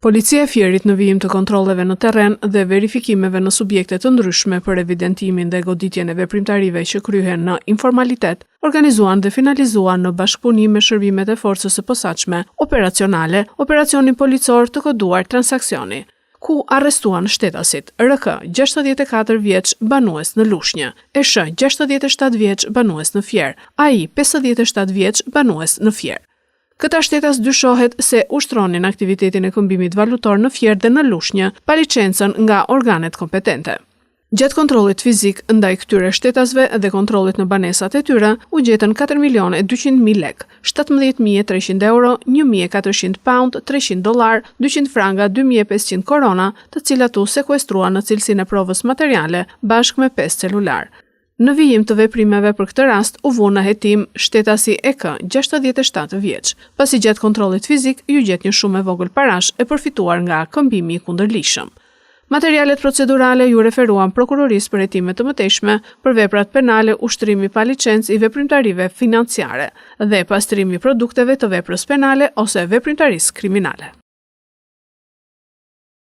Policia e Fierit në vijim të kontrolleve në terren dhe verifikimeve në subjekte të ndryshme për evidentimin dhe goditjen e veprimtarive që kryhen në informalitet, organizuan dhe finalizuan në bashkëpunim me shërbimet e forcës së posaçme operacionale operacionin policor të koduar Transaksioni, ku arrestuan shtetasit RK 64 vjeç banues në Lushnjë, ESH 67 vjeç banues në Fier, AI 57 vjeç banues në Fier. Këta shtetas dyshohet se ushtronin aktivitetin e këmbimit valutor në Fier dhe në Lushnjë pa licencën nga organet kompetente. Gjatë kontrollit fizik ndaj këtyre shtetasve dhe kontrollit në banesat e tyre, u gjetën 4.200.000 lek, 17.300 euro, 1.400 pound, 300 dollar, 200 franga, 2.500 korona, të cilat u sekuestruan në cilësinë e provës materiale, bashkë me 5 celular. Në vijim të veprimeve për këtë rast, u vu në hetim shtetasi EK 67 vjeç, pasi gjatë kontrollit fizik ju gjet një shumë e vogël parash e përfituar nga këmbimi i kundërligjshëm. Materialet procedurale ju referuan prokurorisë për hetime të mëtejshme për veprat penale, ushtrimi pa licencë i veprimtarive financiare dhe pastrimi produkteve të veprës penale ose veprimtarisë kriminale.